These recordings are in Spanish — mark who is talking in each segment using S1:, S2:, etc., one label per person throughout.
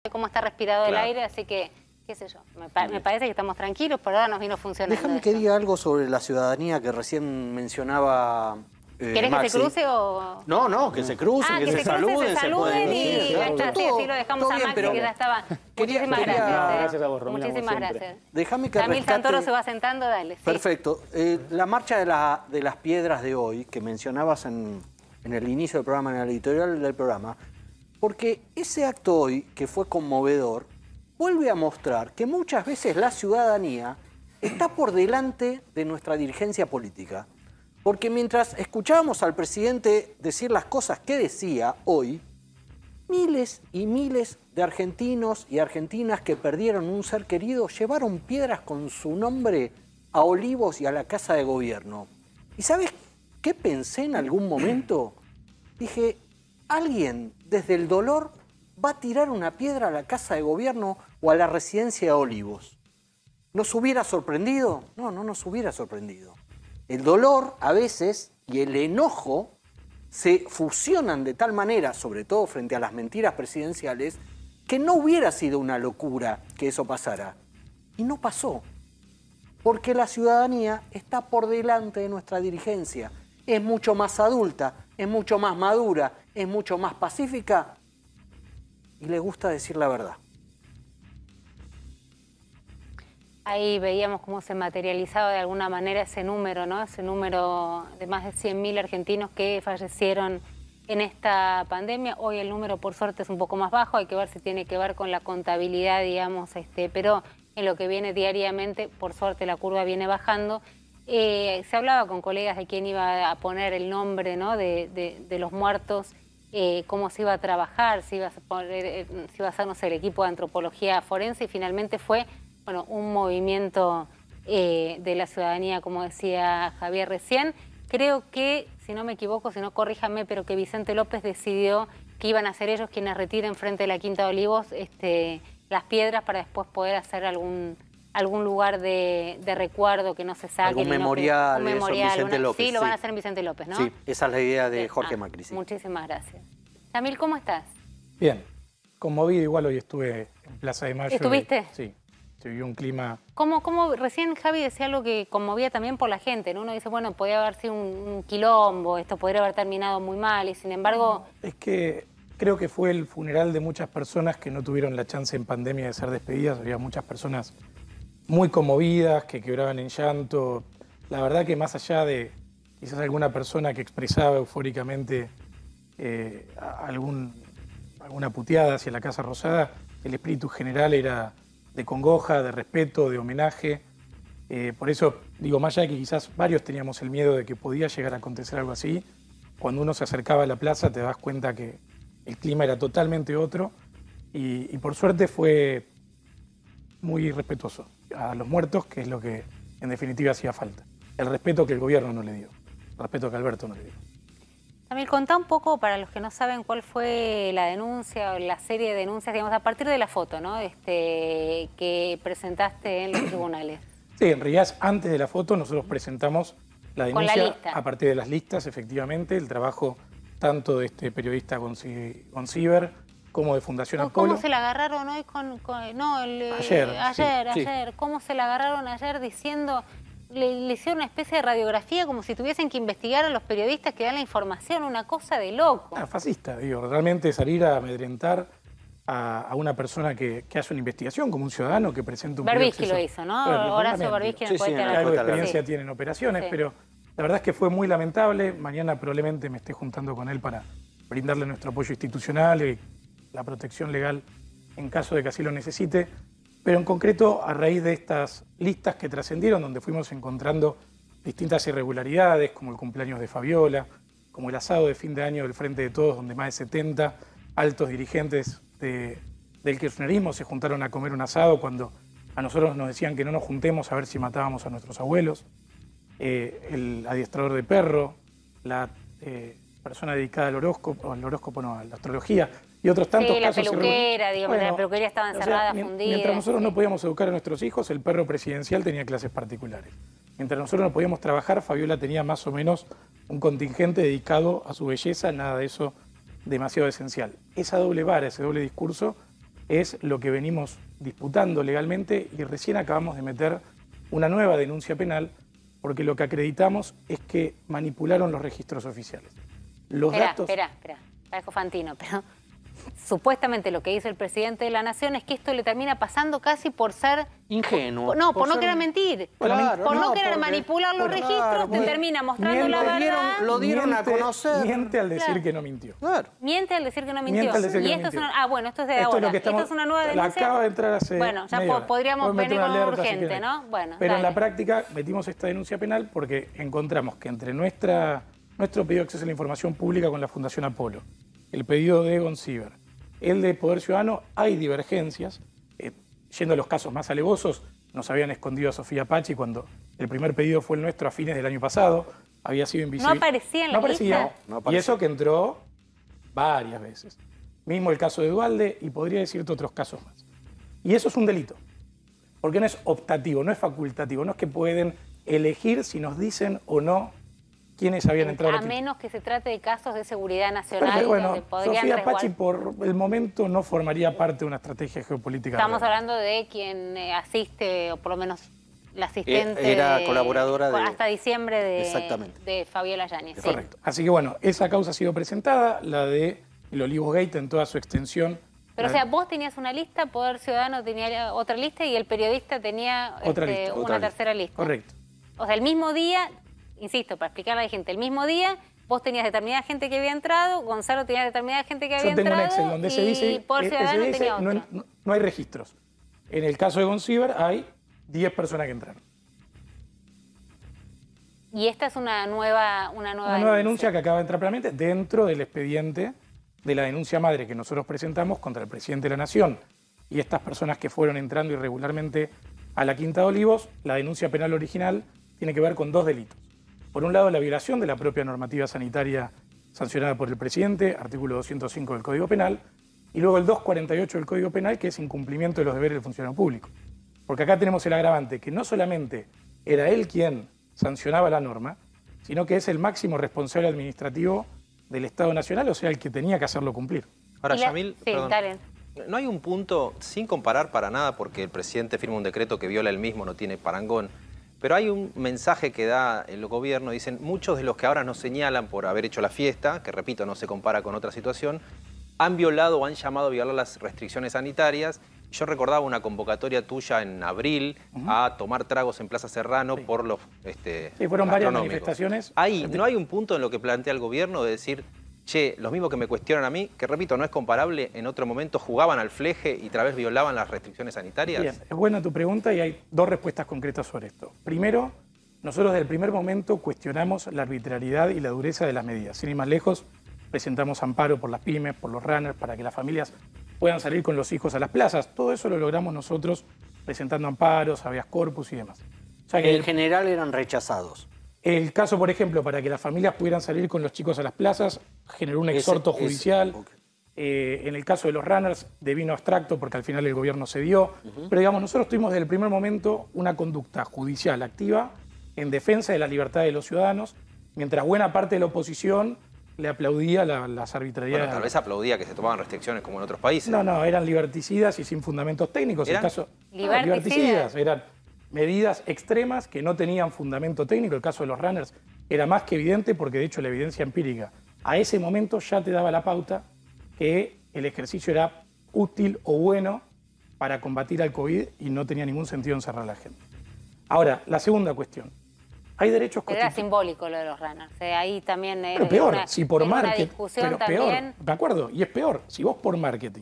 S1: cómo está respirado el aire, así que, qué sé yo, me parece que estamos tranquilos, por ahora nos vino funcionando.
S2: Déjame que diga algo sobre la ciudadanía que recién mencionaba
S1: ¿Querés
S2: Maxi.
S1: que se cruce o...?
S2: No, que se crucen, que se saluden,
S1: se saluden
S2: pueden
S1: y
S2: ir,
S1: ya está, sí, así lo dejamos a Maxi,
S2: pero
S1: que ya estaba. Muchísimas
S3: Gracias a vos, Romina,
S1: muchísimas
S3: como
S1: gracias.
S2: Déjame que
S1: Camil
S2: rescate...
S1: Santoro se va sentando, dale. Sí.
S2: Perfecto. La marcha de las piedras de hoy, que mencionabas en el inicio del programa, en el editorial del programa, porque ese acto hoy, que fue conmovedor, vuelve a mostrar que muchas veces la ciudadanía está por delante de nuestra dirigencia política. Porque mientras escuchábamos al presidente decir las cosas que decía hoy, miles y miles de argentinos y argentinas que perdieron un ser querido llevaron piedras con su nombre a Olivos y a la Casa de Gobierno. ¿Y sabes qué pensé en algún momento? Dije, alguien desde el dolor va a tirar una piedra a la Casa de Gobierno o a la residencia de Olivos. ¿Nos hubiera sorprendido? No, no nos hubiera sorprendido. El dolor a veces y el enojo se fusionan de tal manera, sobre todo frente a las mentiras presidenciales, que no hubiera sido una locura que eso pasara. Y no pasó, porque la ciudadanía está por delante de nuestra dirigencia. Es mucho más adulta, es mucho más madura, es mucho más pacífica y le gusta decir la verdad.
S1: Ahí veíamos cómo se materializaba de alguna manera ese número, ¿no? Ese número de más de 100.000 argentinos que fallecieron en esta pandemia. Hoy el número, por suerte, es un poco más bajo. Hay que ver si tiene que ver con la contabilidad, digamos, pero en lo que viene diariamente, por suerte, la curva viene bajando. Se hablaba con colegas de quién iba a poner el nombre, ¿no? de los muertos, cómo se iba a trabajar, si iba a poner, si iba a ser, no sé, el equipo de antropología forense, y finalmente fue... Bueno, un movimiento de la ciudadanía, como decía Javier recién. Creo que, si no me equivoco, si no corríjame, pero que Vicente López decidió que iban a ser ellos quienes retiren frente a la Quinta de Olivos las piedras para después poder hacer algún lugar de recuerdo que no se saque.
S2: Algún memorial,
S1: un memorial,
S2: Vicente López.
S1: Sí, lo van a hacer en Vicente López, ¿no?
S2: Sí, esa es la idea de Jorge Macri. Sí.
S1: Muchísimas gracias. Camil, ¿cómo estás?
S3: Bien, conmovido, igual hoy estuve en Plaza de Mayo.
S1: ¿Estuviste?
S3: Sí. Se vio un clima...
S1: ¿Cómo recién Javi decía algo que conmovía también por la gente, ¿no? Uno dice, bueno, podría haber sido un quilombo, esto podría haber terminado muy mal, y sin embargo...
S3: Es que creo que fue el funeral de muchas personas que no tuvieron la chance en pandemia de ser despedidas. Había muchas personas muy conmovidas, que quebraban en llanto. La verdad que más allá de quizás alguna persona que expresaba eufóricamente alguna puteada hacia la Casa Rosada, el espíritu general era... de congoja, de respeto, de homenaje. Por eso, digo, más allá de que quizás varios teníamos el miedo de que podía llegar a acontecer algo así, cuando uno se acercaba a la plaza te das cuenta que el clima era totalmente otro y por suerte fue muy respetuoso a los muertos, que es lo que en definitiva hacía falta. El respeto que el gobierno no le dio, el respeto que Alberto no le dio.
S1: Camil, contá un poco, para los que no saben, cuál fue la denuncia o la serie de denuncias, digamos, a partir de la foto, ¿no? Que presentaste en los tribunales.
S3: Sí, en realidad antes de la foto nosotros presentamos la denuncia
S1: con la lista.
S3: A partir de las listas, efectivamente, el trabajo tanto de este periodista Gonciber como de Fundación Apolo.
S1: ¿Cómo se la agarraron hoy ayer? ¿Cómo se la agarraron ayer diciendo... Le hicieron una especie de radiografía como si tuviesen que investigar a los periodistas que dan la información, una cosa de loco.
S3: Fascista, digo, realmente salir a amedrentar a una persona que hace una investigación, como un ciudadano que presenta un
S1: Berbisky lo hizo, ¿no? Horacio Berbisky en el cohete.
S3: Algo de experiencia tiene en operaciones, pero la verdad es que fue muy lamentable. Mañana probablemente me esté juntando con él para brindarle nuestro apoyo institucional y la protección legal en caso de que así lo necesite. Pero en concreto, a raíz de estas listas que trascendieron, donde fuimos encontrando distintas irregularidades, como el cumpleaños de Fabiola, como el asado de fin de año del Frente de Todos, donde más de 70 altos dirigentes del kirchnerismo se juntaron a comer un asado cuando a nosotros nos decían que no nos juntemos a ver si matábamos a nuestros abuelos. El adiestrador de perro, la persona dedicada al horóscopo no, a la astrología, y otros tantos casos.
S1: La peluquera, digamos, la peluquería estaba encerrada, fundida.
S3: Mientras nosotros no podíamos educar a nuestros hijos, el perro presidencial tenía clases particulares. Mientras nosotros no podíamos trabajar, Fabiola tenía más o menos un contingente dedicado a su belleza, nada de eso demasiado esencial. Esa doble vara, ese doble discurso, es lo que venimos disputando legalmente y recién acabamos de meter una nueva denuncia penal porque lo que acreditamos es que manipularon los registros oficiales.
S1: Espera, Paco Fantino, pero supuestamente lo que hizo el presidente de la Nación es que esto le termina pasando casi por ser...
S2: Ingenuo.
S1: No, por no querer mentir.
S2: Claro,
S1: por no querer
S2: porque-
S1: manipular los registros,
S2: claro,
S1: te termina mostrando la verdad.
S2: Lo dieron a conocer.
S3: Miente al decir
S1: Claro.
S3: que no mintió.
S2: Claro.
S1: Miente al decir que no mintió.
S3: Miente al decir que
S1: y
S3: no
S1: esto
S3: mintió.
S1: es una... bueno, esto es de
S3: Esto
S1: ahora.
S3: es lo que estamos,
S1: Esto es una nueva
S3: la
S1: denuncia.
S3: acaba de entrar hace
S1: Bueno, ya
S3: media hora.
S1: podríamos
S3: Pueden meter
S1: venir
S3: una
S1: con
S3: alerta si
S1: urgente,
S3: querés.
S1: ¿no? Bueno,
S3: pero en
S1: dale.
S3: la práctica metimos esta denuncia penal porque encontramos que entre nuestro pedido de acceso a la información pública con la Fundación Apolo, el pedido de Egon Sieber, el de Poder Ciudadano, hay divergencias. Yendo a los casos más alevosos, nos habían escondido a Sofía Pachi cuando el primer pedido fue el nuestro a fines del año pasado, había sido invisible.
S1: ¿No aparecía en la
S3: aparecía.
S1: lista?
S2: No
S3: Y
S2: aparecía.
S3: eso que entró varias veces. Mismo el caso de Dualde y podría decirte otros casos más. Y eso es un delito, porque no es optativo, no es facultativo, no es que pueden elegir si nos dicen o no quiénes habían entrado
S1: A
S3: aquí.
S1: menos que se trate de casos de seguridad nacional
S3: Perfecto, bueno,
S1: donde podrían
S3: Sofía Pachi
S1: resguardar.
S3: por el momento no formaría parte de una estrategia geopolítica.
S1: Estamos
S3: real.
S1: hablando de quien asiste, o por lo menos la asistente.
S2: Era colaboradora de...
S1: Hasta diciembre
S2: Exactamente.
S1: de Fabiola Yáñez. Sí.
S3: Correcto. Así que bueno, esa causa ha sido presentada, la de el Olivos Gate en toda su extensión.
S1: Pero o
S3: La-
S1: sea, vos tenías una lista, Poder Ciudadano tenía otra lista y el periodista tenía
S3: Otra lista,
S1: una
S2: otra
S1: tercera lista.
S3: Correcto.
S1: O sea, el mismo día, insisto, para explicarle a la gente, el mismo día vos tenías determinada gente que había entrado, Gonzalo tenía determinada gente que había
S3: Yo tengo un
S1: entrado
S3: Excel donde se dice,
S1: y Poder Ciudadano
S3: se dice,
S1: tenía otro.
S3: no hay registros. En el caso de Gonzíber hay 10 personas que entraron.
S1: Y esta es una nueva
S3: Una nueva denuncia que acaba de entrar plenamente dentro del expediente de la denuncia madre que nosotros presentamos contra el presidente de la Nación y estas personas que fueron entrando irregularmente a la Quinta de Olivos. La denuncia penal original tiene que ver con dos delitos. Por un lado, la violación de la propia normativa sanitaria sancionada por el presidente, artículo 205 del Código Penal, y luego el 248 del Código Penal, que es incumplimiento de los deberes del funcionario público. Porque acá tenemos el agravante que no solamente era él quien sancionaba la norma, sino que es el máximo responsable administrativo del Estado Nacional, o sea, el que tenía que hacerlo cumplir.
S4: Ahora,
S1: Y la-
S4: Yamil,
S1: sí,
S4: perdón,
S1: dale.
S4: no hay un punto, sin comparar para nada, porque el presidente firma un decreto que viola él mismo, no tiene parangón, pero hay un mensaje que da el gobierno, dicen, muchos de los que ahora nos señalan por haber hecho la fiesta, que repito, no se compara con otra situación, han violado o han llamado a violar las restricciones sanitarias. Yo recordaba una convocatoria tuya en abril a tomar tragos en Plaza Serrano por los
S3: Sí, fueron varias
S4: gastronómicos.
S3: manifestaciones.
S4: ¿No hay un punto en lo que plantea el gobierno de decir, che, los mismos que me cuestionan a mí, que repito, no es comparable, en otro momento jugaban al fleje y otra vez violaban las restricciones sanitarias?
S3: Bien, es buena tu pregunta y hay dos respuestas concretas sobre esto. Primero, nosotros desde el primer momento cuestionamos la arbitrariedad y la dureza de las medidas. Sin ir más lejos, presentamos amparo por las pymes, por los runners, para que las familias puedan salir con los hijos a las plazas. Todo eso lo logramos nosotros presentando amparos, habeas corpus y demás. O sea que
S2: En general eran rechazados.
S3: el caso, por ejemplo, para que las familias pudieran salir con los chicos a las plazas, generó un exhorto judicial.
S2: ok.
S3: En el caso de los runners, de vino abstracto, porque al final el gobierno cedió. Pero digamos, nosotros tuvimos desde el primer momento una conducta judicial activa en defensa de la libertad de los ciudadanos, mientras buena parte de la oposición le aplaudía las arbitrariedades.
S4: Bueno, tal vez aplaudía que se tomaban restricciones como en otros países.
S3: No, eran liberticidas y sin fundamentos técnicos.
S4: ¿Eran?
S3: El caso,
S1: ¿Liberticidas?
S3: eran medidas extremas que no tenían fundamento técnico. El caso de los runners era más que evidente porque de hecho la evidencia empírica a ese momento ya te daba la pauta que el ejercicio era útil o bueno para combatir al COVID y no tenía ningún sentido encerrar a la gente. Ahora, la segunda cuestión. Hay derechos
S1: Era
S3: constitucionales.
S1: simbólico lo de los runners. Ahí también era
S3: Pero peor,
S1: una,
S3: si por
S1: era una
S3: marketing.
S1: discusión
S3: Pero
S1: también.
S3: peor, ¿de acuerdo? Y es peor, si vos por marketing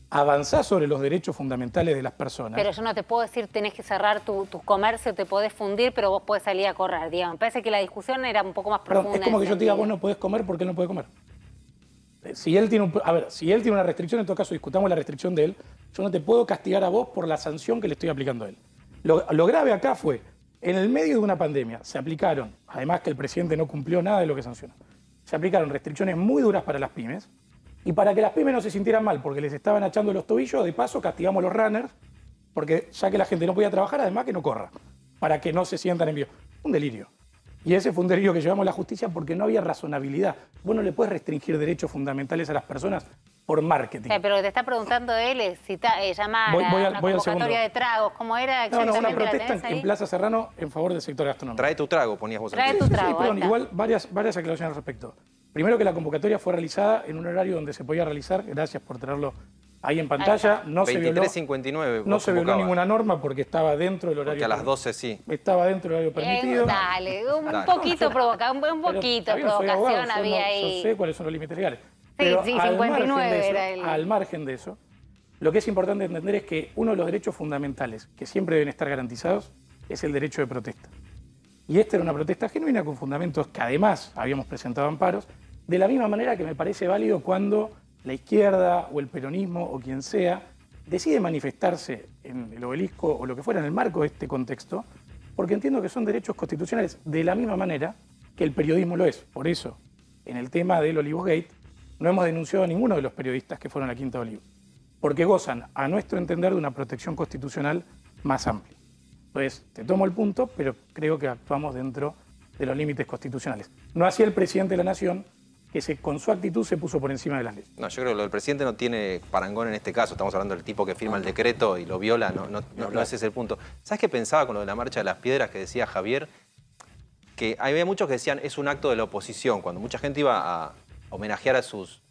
S3: avanzás sobre los derechos fundamentales de las personas.
S1: Pero yo no te puedo decir tenés que cerrar tu comercio, te podés fundir, pero vos podés salir a correr, digamos. Me parece que la discusión era un poco más
S3: Perdón,
S1: profunda.
S3: es como
S1: en
S3: que yo
S1: ese
S3: te diga,
S1: sentido.
S3: vos no podés comer porque él no puede comer. Si él tiene si él tiene una restricción, en todo caso discutamos la restricción de él, yo no te puedo castigar a vos por la sanción que le estoy aplicando a él. Lo grave acá fue, en el medio de una pandemia, se aplicaron, además que el presidente no cumplió nada de lo que sancionó, se aplicaron restricciones muy duras para las pymes, y para que las pymes no se sintieran mal porque les estaban echando los tobillos, de paso castigamos a los runners, porque ya que la gente no podía trabajar, además que no corra, para que no se sientan en vivo. Un delirio. Y ese fue un delirio que llevamos a la justicia porque no había razonabilidad. Vos no le puedes restringir derechos fundamentales a las personas por marketing.
S1: Pero te está preguntando él es si llamar
S3: Voy
S1: a una
S3: al segundo.
S1: convocatoria de tragos, ¿cómo era
S3: No,
S1: exactamente?
S3: una
S1: ¿La
S3: protesta
S1: tenés ahí?
S3: en Plaza Serrano en favor del sector gastronómico.
S4: Trae tu trago, ponías vos.
S1: Trae
S4: en
S1: tu
S3: Sí,
S1: trago,
S3: perdón,
S1: ahí está.
S3: igual varias aclaraciones al respecto. Primero que la convocatoria fue realizada en un horario donde se podía realizar, gracias por tenerlo ahí en pantalla. No se violó,
S4: 23:59.
S3: no se violó
S4: convocaba.
S3: ninguna norma porque estaba dentro del horario.
S4: Porque a las 12 sí.
S3: Estaba dentro del horario permitido.
S1: Dale, un
S4: Dale.
S1: poquito provocación, un
S3: Pero,
S1: poquito
S3: está bien, soy abogado,
S1: provocación
S3: yo
S1: había
S3: no-
S1: ahí.
S3: Yo sé cuáles son los límites legales. Pero
S1: sí,
S3: al
S1: 59
S3: margen de eso,
S1: era el...
S3: al margen de eso, lo que es importante entender es que uno de los derechos fundamentales que siempre deben estar garantizados es el derecho de protesta. Y esta era una protesta genuina con fundamentos que además habíamos presentado amparos, de la misma manera que me parece válido cuando la izquierda o el peronismo o quien sea decide manifestarse en el Obelisco o lo que fuera en el marco de este contexto, porque entiendo que son derechos constitucionales de la misma manera que el periodismo lo es. Por eso, en el tema del Olivosgate, no hemos denunciado a ninguno de los periodistas que fueron a Quinta Olivo, porque gozan, a nuestro entender, de una protección constitucional más amplia. Entonces, te tomo el punto, pero creo que actuamos dentro de los límites constitucionales. No así el presidente de la Nación, que con su actitud se puso por encima de las leyes.
S4: No, yo creo que lo del presidente no tiene parangón en este caso. Estamos hablando del tipo que firma el decreto y lo viola. No ese es el punto. ¿Sabes qué pensaba con lo de la Marcha de las Piedras que decía Javier? Que había muchos que decían es un acto de la oposición, cuando mucha gente iba a homenajear a sus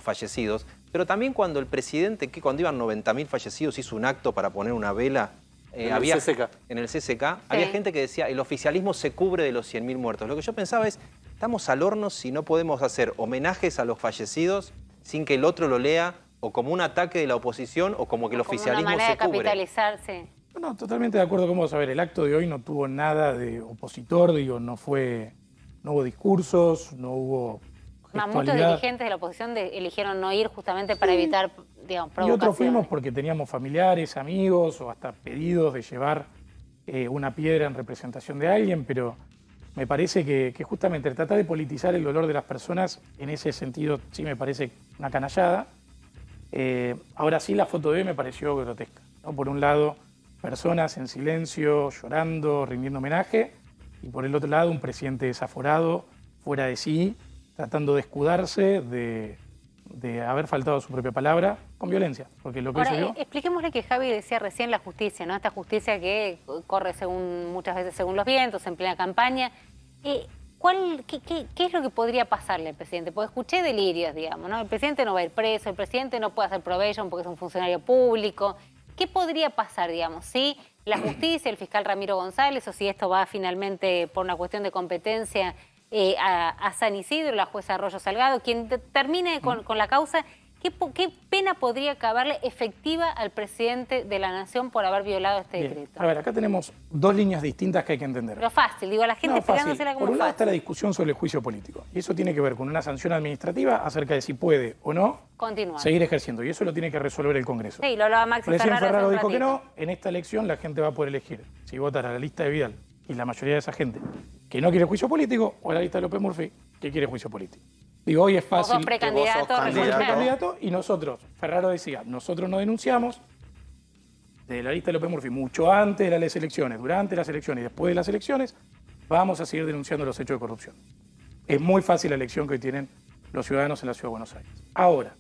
S4: fallecidos. Pero también cuando el presidente, que cuando iban 90.000 fallecidos, hizo un acto para poner una vela.
S2: En el CCK.
S4: En el CCK. Había gente que decía el oficialismo se cubre de los 100.000 muertos. Lo que yo pensaba es, estamos al horno si no podemos hacer homenajes a los fallecidos sin que el otro lo lea, o como un ataque de la oposición, o como que el oficialismo
S1: una manera
S4: se
S1: de
S4: cubre.
S1: capitalizarse.
S3: No, totalmente de acuerdo con vos. A ver, el acto de hoy no tuvo nada de opositor, digo, no hubo discursos, no hubo
S1: Muchos
S3: gestualidad.
S1: dirigentes de la oposición eligieron no ir justamente para evitar, digamos,
S3: Y
S1: provocaciones.
S3: otros fuimos porque teníamos familiares, amigos o hasta pedidos de llevar una piedra en representación de alguien, pero me parece que justamente tratar de politizar el dolor de las personas, en ese sentido sí me parece una canallada. Ahora sí, la foto de hoy me pareció grotesca, ¿no? Por un lado, personas en silencio, llorando, rindiendo homenaje, y por el otro lado, un presidente desaforado, fuera de sí, tratando de escudarse de haber faltado a su propia palabra con violencia, porque lo que
S1: Ahora,
S3: hizo yo...
S1: expliquémosle que Javi decía recién la justicia, ¿no? Esta justicia que corre muchas veces según los vientos, en plena campaña. ¿Qué es lo que podría pasarle al presidente? Porque escuché delirios, digamos, ¿no? El presidente no va a ir preso, el presidente no puede hacer probation porque es un funcionario público. ¿Qué podría pasar, digamos, si la justicia, el fiscal Ramiro González, o si esto va finalmente por una cuestión de competencia a San Isidro, la jueza Arroyo Salgado, quien termine con la causa? ¿Qué pena podría acabarle efectiva al presidente de la Nación por haber violado este
S3: Bien.
S1: decreto?
S3: A ver, acá tenemos dos líneas distintas que hay que entender.
S1: Pero fácil, digo, a la gente
S3: No, fácil.
S1: explicándosela como
S3: Por un lado está
S1: fácil.
S3: la discusión sobre el juicio político, y eso tiene que ver con una sanción administrativa acerca de si puede o no
S1: Continúa.
S3: seguir ejerciendo, y eso lo tiene que resolver el Congreso.
S1: Sí, lo hablaba Maxi
S3: Recién
S1: Ferraro.
S3: Ferraro
S1: hace un
S3: dijo que
S1: ratito.
S3: no, en esta elección la gente va a poder elegir si votar a la lista de Vidal y la mayoría de esa gente que no quiere juicio político, o a la lista de López Murphy que quiere juicio político. Digo, hoy es
S1: Vos sos
S3: fácil...
S1: precandidato.
S2: candidato.
S3: Soy
S1: resultado.
S3: precandidato y nosotros, Ferraro decía, nosotros no denunciamos de la lista de López Murphy mucho antes de las elecciones, durante las elecciones y después de las elecciones, vamos a seguir denunciando los hechos de corrupción. Es muy fácil la elección que hoy tienen los ciudadanos en la Ciudad de Buenos Aires. Ahora,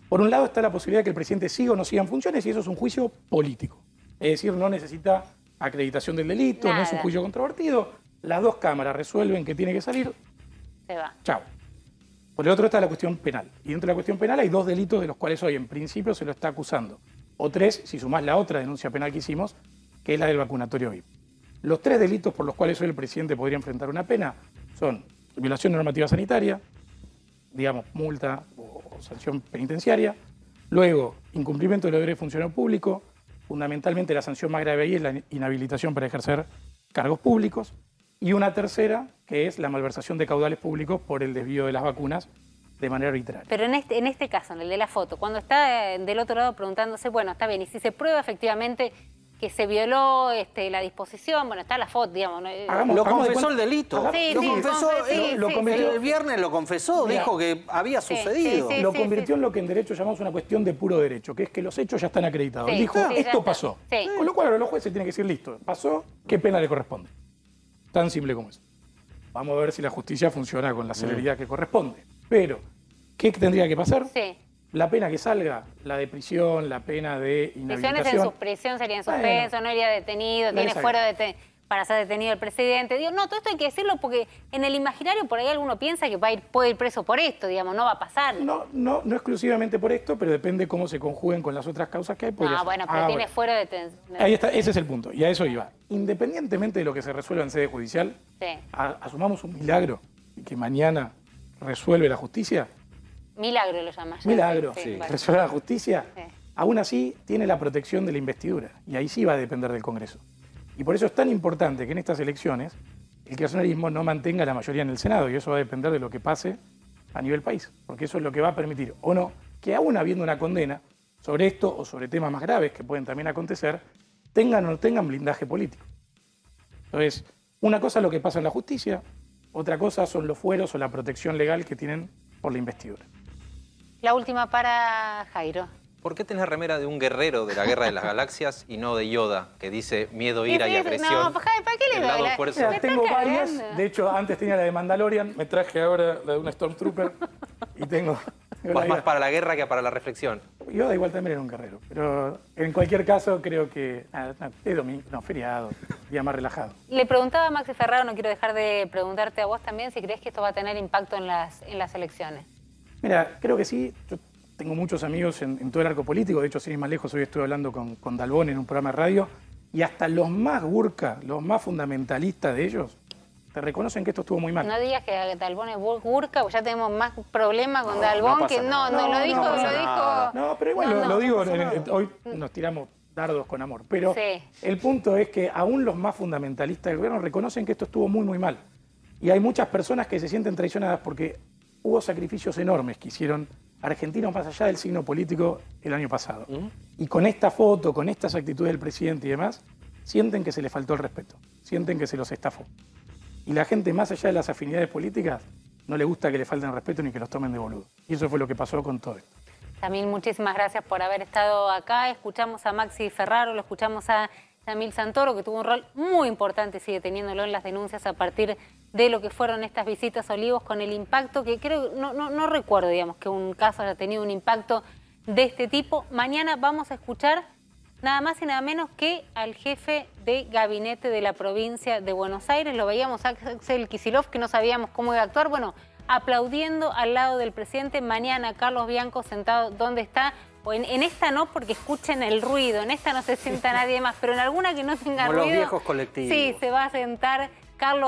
S3: por un lado está la posibilidad de que el presidente siga o no siga en funciones, y eso es un juicio político. Es decir, no necesita acreditación del delito, no es un
S1: Nada.
S3: juicio controvertido, las dos cámaras resuelven que tiene que salir,
S1: Se va.
S3: chao. Por el otro está la cuestión penal. Y dentro de la cuestión penal hay dos delitos de los cuales hoy en principio se lo está acusando. O tres, si sumás la otra denuncia penal que hicimos, que es la del vacunatorio VIP. Los tres delitos por los cuales hoy el presidente podría enfrentar una pena son violación de normativa sanitaria, digamos, multa o sanción penitenciaria. Luego, incumplimiento de los deberes de funcionario público. Fundamentalmente la sanción más grave ahí es la inhabilitación para ejercer cargos públicos. Y una tercera, que es la malversación de caudales públicos por el desvío de las vacunas de manera arbitraria.
S1: Pero en este caso, en el de la foto, cuando está del otro lado preguntándose, bueno, está bien, y si se prueba efectivamente que se violó la disposición, bueno, está la foto, digamos. ¿no?
S2: Lo confesó el delito.
S1: Sí,
S2: Lo
S1: sí,
S2: confesó,
S1: sí,
S3: lo
S1: sí,
S3: convirtió-
S2: el viernes lo confesó,
S3: Mira.
S2: dijo que había
S1: Sí,
S2: sucedido.
S1: sí, sí.
S3: Lo convirtió en lo que en derecho llamamos una cuestión de puro derecho, que es que los hechos ya están acreditados.
S1: Sí,
S3: Dijo,
S1: sí, ya
S3: esto
S1: está.
S3: pasó.
S1: Sí.
S3: Con lo cual ahora los jueces tienen que decir, listo, pasó, ¿qué pena le corresponde? Tan simple como eso. Vamos a ver si la justicia funciona con la celeridad que corresponde. Pero, ¿qué tendría que pasar?
S1: Sí.
S3: La pena que salga, la de prisión, la pena de inhabilitación.
S1: Prisiones en prisión sería en suspenso, no iría detenido, tiene fuera para ser detenido el presidente. Digo, no, todo esto hay que decirlo porque en el imaginario por ahí alguno piensa que puede ir preso por esto, digamos, no va a pasar.
S3: No exclusivamente por esto, pero depende cómo se conjuguen con las otras causas que hay.
S1: Bueno, pero tiene fuera de...
S3: Ahí está, ese es el punto, y a eso iba. Independientemente de lo que se resuelva en sede judicial, asumamos un milagro y que mañana resuelve la justicia.
S1: Milagro lo llamas.
S3: Milagro,
S1: bueno.
S3: resuelve la justicia. Aún así tiene la protección de la investidura, y ahí sí va a depender del Congreso. Y por eso es tan importante que en estas elecciones el kirchnerismo no mantenga la mayoría en el Senado, y eso va a depender de lo que pase a nivel país, porque eso es lo que va a permitir, o no, que aún habiendo una condena sobre esto o sobre temas más graves que pueden también acontecer, tengan o no tengan blindaje político. Entonces, una cosa es lo que pasa en la justicia, otra cosa son los fueros o la protección legal que tienen por la investidura.
S1: La última para Jairo.
S4: ¿Por qué tenés remera de un guerrero de la Guerra de las Galaxias y no de Yoda, que dice miedo, ira y agresión?
S1: No, ¿para qué le doy?
S3: Tengo varias. De hecho, antes tenía la de Mandalorian, me traje ahora la de una Stormtrooper y tengo
S4: más para la guerra que para la reflexión.
S3: Yoda igual también era un guerrero, pero en cualquier caso creo que es domingo, feriado, día más relajado.
S1: Le preguntaba a Maxi Ferraro, no quiero dejar de preguntarte a vos también, si crees que esto va a tener impacto en las elecciones.
S3: Mira, creo que sí. Yo tengo muchos amigos en todo el arco político, de hecho, sin ir más lejos, hoy estuve hablando con Dalbón en un programa de radio, y hasta los más gurka, los más fundamentalistas de ellos, te reconocen que esto estuvo muy mal.
S1: No digas que Dalbón es gurka, porque ya tenemos más problemas con Dalbón, lo dijo.
S3: No, pero igual lo digo, hoy nos tiramos dardos con amor, pero el punto es que aún los más fundamentalistas del gobierno reconocen que esto estuvo muy, muy mal. Y hay muchas personas que se sienten traicionadas porque hubo sacrificios enormes que hicieron argentinos más allá del signo político el año pasado. Y con esta foto, con estas actitudes del presidente y demás, sienten que se les faltó el respeto, sienten que se los estafó. Y la gente, más allá de las afinidades políticas, no le gusta que le falten el respeto ni que los tomen de boludo. Y eso fue lo que pasó con todo esto.
S1: También muchísimas gracias por haber estado acá. Escuchamos a Maxi Ferraro, lo escuchamos a Yamil Santoro, que tuvo un rol muy importante, sigue teniéndolo en las denuncias a partir de lo que fueron estas visitas a Olivos, con el impacto que creo, no recuerdo, digamos, que un caso haya tenido un impacto de este tipo. Mañana vamos a escuchar nada más y nada menos que al jefe de gabinete de la provincia de Buenos Aires. Lo veíamos a Axel Kicillof, que no sabíamos cómo iba a actuar. Bueno, aplaudiendo al lado del presidente. Mañana Carlos Bianco sentado donde está. O en esta no, porque escuchen el ruido. En esta no se sienta nadie más, pero en alguna que no tenga ruido.
S2: Los viejos colectivos.
S1: Sí, se va a sentar Carlos